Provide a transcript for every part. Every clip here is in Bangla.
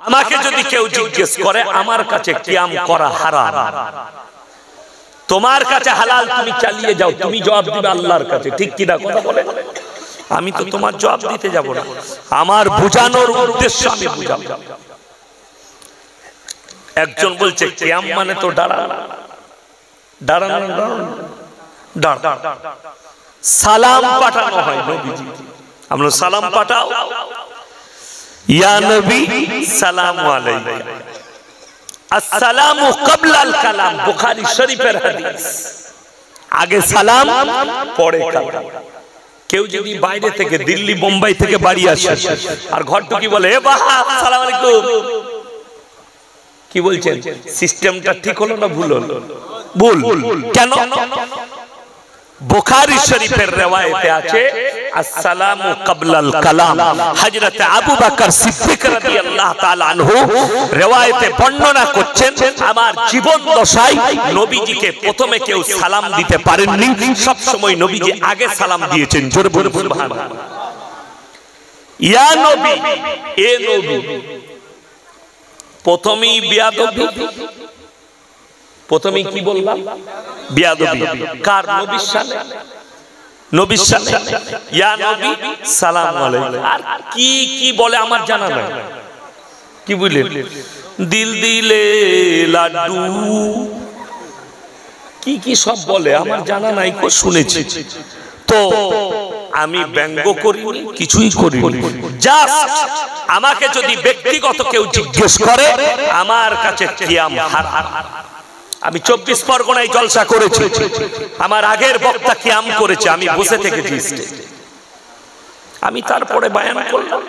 আমাকে যদি কেউ জিজ্ঞেস করে আমার কাছে কিয়াম করা হারাম, তোমার কাছে হালাল, তুমি চালিয়ে যাও, তুমি জবাব দিবে আল্লাহর কাছে, ঠিক কি না কথা বলে? আমি তো তোমার জবাব দিতে যাব না, আমার বোঝানোর উদ্দেশ্য আমি বুঝাবো। একজন বলছে কিয়াম মানে তো দাঁড়ানো, সালাম পাঠানো হয় নবীজি, আমরা সালাম পাঠাও, ইয়া নবী সালামু আলাইকা, আসসালামু ক্বাবলাল কালাম, বুখারী শরীফের হাদিস, আগে সালাম পরে কালাম। কেউ যদি বাইরে থেকে দিল্লি বোম্বাই থেকে বাড়ি আসে আর ঘর ঢুকি বলে এ বাবা আসসালামু আলাইকুম, কি বলছেন? সিস্টেমটা ঠিক হলো না ভুল হলো? ভুল। কেন? বুখারী শরীফের riwayate আছে আসসালামু ক্বাবলাল কালাম। হযরত আবু বকর সিদ্দিক রাদিয়াল্লাহু তাআলা আনহু riwayate বর্ণনা করছেন, আমার জীবন দশায় নবীজিকে প্রথমে কেউ সালাম দিতে পারেননি, সব সময় নবীজি আগে সালাম দিয়েছেন। জোরে বলে সুবহানাল্লাহ। ইয়া নবী, এ নবী, প্রথমেই বিয়াদবি, প্রথমেই কি বললাম? বিয়াদবি। কার? নবীর সামনে, নবীর সামনে ইয়া নবী সালাম আলাইকুম। আর কি কি বলে আমার জানা নাই, কি বুঝলেন? দিল দিলে লাড্ডু, কি কি সব বলে আমার জানা নাই, কো শুনেছি তো আমি ব্যঙ্গ করিনি, কিছুই করিনি। জাস্ট আমাকে যদি ব্যক্তিগত কেউ জিজ্ঞেস করে আমার কাছে কিয়াম হারাম। আমি 24 পরগনায় জলসা করেছি, আমার আগের বক্তা কিয়াম করেছে, আমি বসে থেকেছি স্টেজে, আমি তারপরে বয়ান করলাম,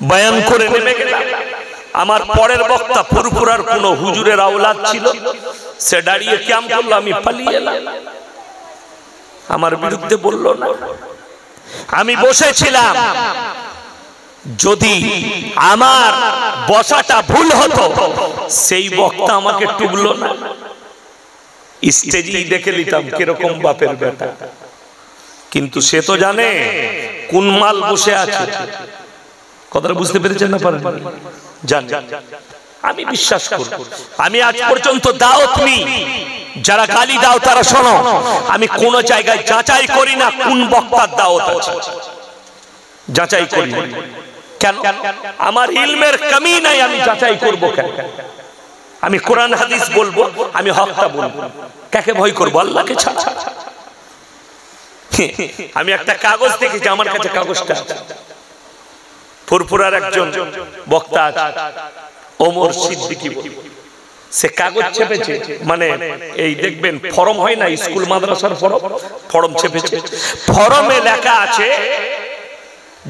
বয়ান করে নেমে গেলাম। আমার পরের বক্তা ফুরফুরার কোন হুজুরের আওলাদ ছিল, সে দাঁড়িয়ে কিয়াম করলো, আমি পালিয়ে এলাম, আমার বিরুদ্ধে বলল না। আমি বসেছিলাম, যদি আমার বসাটা ভুল হতো সেই বক্তা আমাকে টুকলো না, স্টেজেই দেখে নিতাম কিরকম বাপের বেটা। কিন্তু সে তো জানে কোন মাল বসে আছে, কথাটা বুঝতে পেরেছেন না? পারেন জান, আমি বিশ্বাস করি। আমি আজ পর্যন্ত দাওয়াত নি, যারা গালি দাও তারা শোনো, আমি কোন জায়গায় যাচাই করি না কোন বক্তার দাওয়াত আছে, যাচাই করি না। কেন? আমার ইলমের কমি নাই, আমি যাচাই করব কেন? আমি কোরআন হাদিস বলবো, আমি হকটা বলবো, কাকে ভয় করবো? আল্লাহকে ছাড়া। আমি একটা কাগজ দেখেছি, আমার কাছে কাগজটা আছে, ফুরফুরার একজন বক্তা আছে ওমর সিদ্দিকী, সে কাগজ ছেপেছে, মানে এই দেখবেন ফরম হয় না স্কুল মাদ্রাসার ফরম, ফরম ছেপেছে, ফরমে লেখা আছে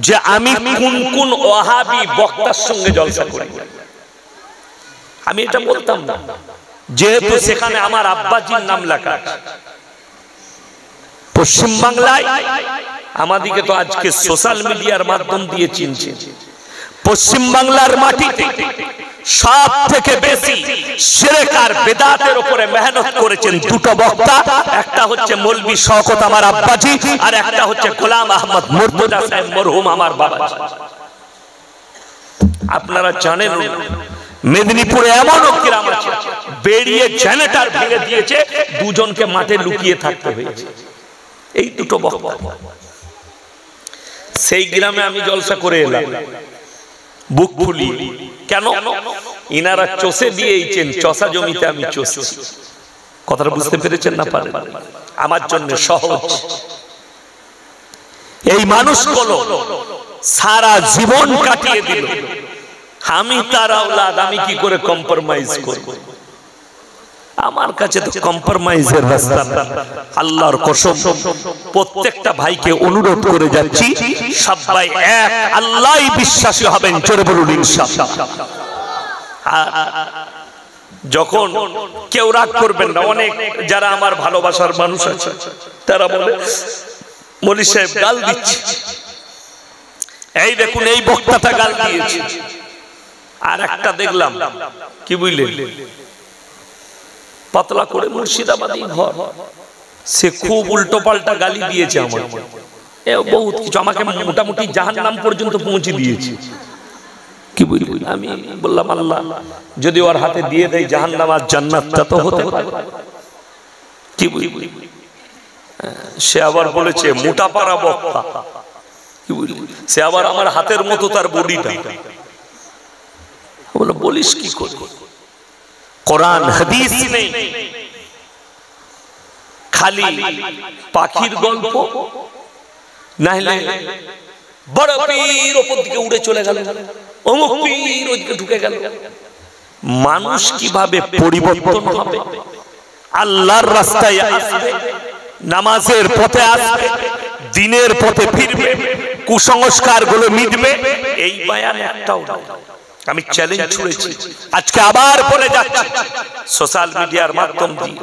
যে আমি কোন কোন ওয়াহাবি বক্তার সঙ্গে জলসা করি। আমি এটা বলতাম না, যেহেতু সেখানে আমার আব্বাজির নাম লেখা আছে। পশ্চিম বাংলায় আমাদিকে তো আজকে সোশ্যাল মিডিয়ার মাধ্যম দিয়ে চিনছে, পশ্চিম বাংলার মাটিতে সব থেকে বেশি শিরক আর বিদআতের উপরে মেহনত করেছেন দুটো বক্তা, একটা হচ্ছে মৌলভী শওকত আমার আব্বাজি, আর একটা হচ্ছে গোলাম আহমদ মুর্তজা সাহেব মরহুম আমার বাবা। আপনারা জানেন মেদিনীপুরে এমনও গ্রাম আছে বেরিয়ে জেনারেটর ভেঙে দিয়েছে, দুজনকে মাঠে লুকিয়ে থাকতে হয়েছে, এই দুটো বক্তা। সেই গ্রামে আমি জলসা করে এলাম বুক ফুলি। কেন? ইনারা চষে দিয়েছেন, চষা জমিতে আমি চষছি। কথাটা বুঝতে পেরেছেন না? পারেন? আমার জন্য সহজ। এই মানুষগুলো সারা জীবন কাটিয়ে দিল, আমি তার আওলাদ, আমি কি করে কম্প্রোমাইজ করব? আমার কাছে তো কম্প্রোমাইজের রাস্তা না। আল্লাহর কসম, প্রত্যেকটা ভাইকে অনুরোধ করে যাচ্ছি, সবাই এক আল্লাহই বিশ্বাসী হবেন, জোরে বলুন ইনশাআল্লাহ। যখন কেউ রাগ করবেন না, অনেক যারা আমার ভালোবাসার মানুষ আছে তারা বলে মৌলভী সাহেব গাল দিচ্ছে, এই দেখুন এই বক্তাটা গাল দিয়েছে। আর একটা দেখলাম, কি বুঝলেন, পাতলা করে মুর্শিদাবাদী ঘর, সে খুব উল্টো পাল্টা গালি দিয়েছে আমার, বহুত কিছু, আমাকে মোটামুটি জাহান্নাম পর্যন্ত পৌঁছে দিয়েছে। কি বুঝলি? আমি বললাম আল্লাহ যদি ওর হাতে দিয়ে দেয় জাহান্নাম আর জান্নাতটা তো হতে পারে। কি বুঝলি? সে আবার বলেছে মোটা পাড়া বক্তা। কি বুঝলি? সে আবার আমার হাতের মতো তার বডিটা। বলিস কি করে? কোরআন হাদিস নেই, খালি পাখির গল্প, নাহলে বড় পীর ওপর দিকে উড়ে চলে গেল, অমুক পীর ওদিকে ঢুকে গেল। মানুষ কিভাবে পরিবর্তন হবে? আল্লাহর রাস্তায় আসবে, নামাজের পথে আসবে, দিনের পথে ফিরবে, কুসংস্কার গুলো মিটবে, এই বয়ান একটাও না। আমি চ্যালেঞ্জ ছুড়েছি, আজকে আবার বলে যাচ্ছি সোশ্যাল মিডিয়ার মাধ্যম দিয়ে,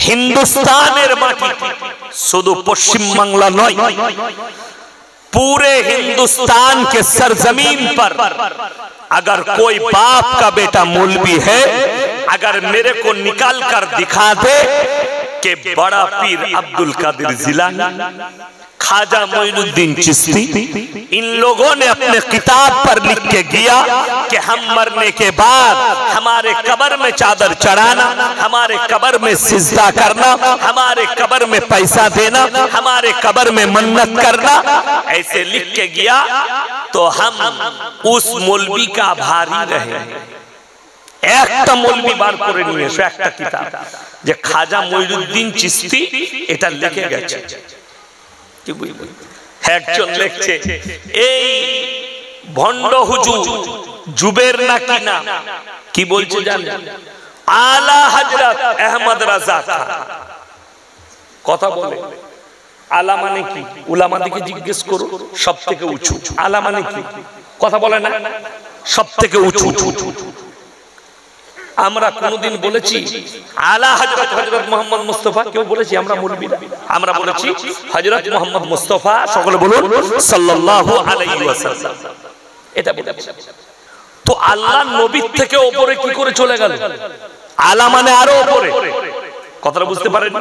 हिंदुस्तान माटी शुद्ध पश्चिम बांग्ला नय, पूरे हिंदुस्तान के सरजमीन पर अगर कोई बाप का बेटा मौलवी है, अगर मेरे को निकाल कर दिखा दे कि बड़ा पीर अब्दुल कादिर जिलानी, ख्वाजा मोइनुद्दीन चिश्ती, इन लोगों ने अपने किताब पर लिख के किया कि हम मरने के बाद हमारे कब्र में चादर चढ़ाना, हमारे कब्र में सिजदा करना, हमारे कब्र में पैसा देना, हमारे कब्र में मन्नत करना, ऐसे लिख के गया। तो हम उस मौलवी का आभारी रहे। একটা মৌলবি বার করে নিয়ে এসো একটা কিতাব যে খাজা মঈনুদ্দিন চিশতি এটা লিখে গেছে। কি বুঝলি? একজন লিখছে এই ভণ্ড হুজুর জুবের নাকি না, কি বলছে জানেন? আলা হযরত আহমদ রাজা খান কথা বলে। আলা মানে কি? উলামাদেরকে জিজ্ঞেস করো, সবথেকে উঁচু। আলা মানে কি? কথা বলে না, সবথেকে উঁচু। আমরা কোনদিন বলেছি আলা হযরত হযরত মুহাম্মদ মুস্তাফা? কেউ বলেছি? আমরা মৌলবীরা আমরা বলেছি হযরত মুহাম্মদ মুস্তাফা, সকলে বলুন সাল্লাল্লাহু আলাইহি ওয়াসাল্লাম। এটা বলেছি। তো আল্লাহ নবীর থেকে উপরে কি করে চলে গেল? আলা মানে আরো উপরে। কথাটা বুঝতে পারেন?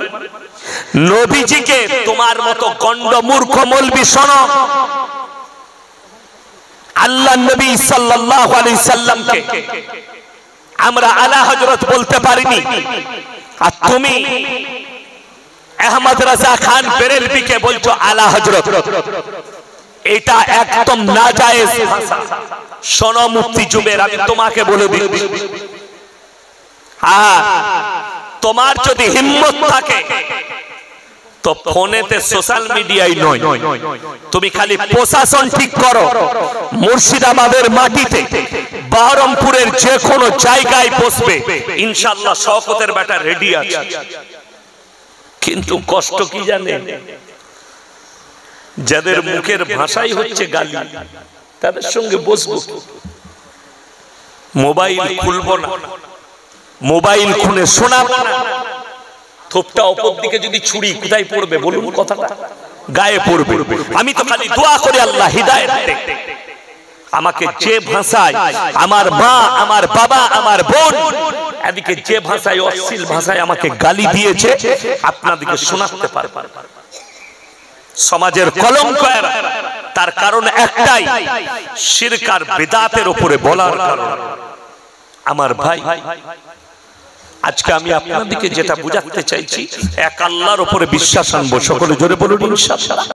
নবীজিকে তোমার মতো গন্ড মূর্খ মৌলবি শোনো, আল্লাহ নবী সাল্লাল্লাহু আলাইহি সাল্লামকে আমরা আলা হযরত বলতে পারিনি, আর তুমি আহমদ রাজা খান বেরেলভিকে বলছো আলা হযরত। এটা একদম নাজায়েজ ভাষা। শোনো মুফতি জুবের, আমি তোমাকে বলে দিচ্ছি, তোমার যদি হিম্মত থাকে তো ফোনেতে সোশ্যাল মিডিয়ায় নয়, তুমি খালি প্রশাসন ঠিক করো, মুর্শিদাবাদের মাটিতে বহরমপুরের যে কোনো জায়গায় বসবে, ইনশাআল্লাহ শওকতের বেটা রেডি আছে। কিন্তু কষ্ট কি জানেন? যাদের মুখের ভাষাই হচ্ছে গালি, তাদের সঙ্গে বসবো, মোবাইল খুলবো না, মোবাইল খুলে শোনাবো না। থোপটা অপর দিকে যদি ছুরি কোথায় পড়বে বলুন? কথাটা গায়ে পড়বে। আমি তো খালি দোয়া করি আল্লাহ হিদায়াত দে। আমাকে যে ভাষায় আমার মা, আমার বাবা, আমার বোন এদিকে যে ভাষায় অশ্লীল ভাষায় আমাকে গালি দিয়েছে, আপনাদেরকে শোনাতে পারবো। সমাজের কলঙ্ক এরা, তার কারণ একটাই, শিরক আর বিদআতের উপরে বলার কারণ। আমার ভাই, আজকে আমি আপনাদেরকে যেটা বুঝাতে চাইছি, এক আল্লাহর উপরে বিশ্বাস আনবো। সকলে জোরে বলুন ইনশাআল্লাহ।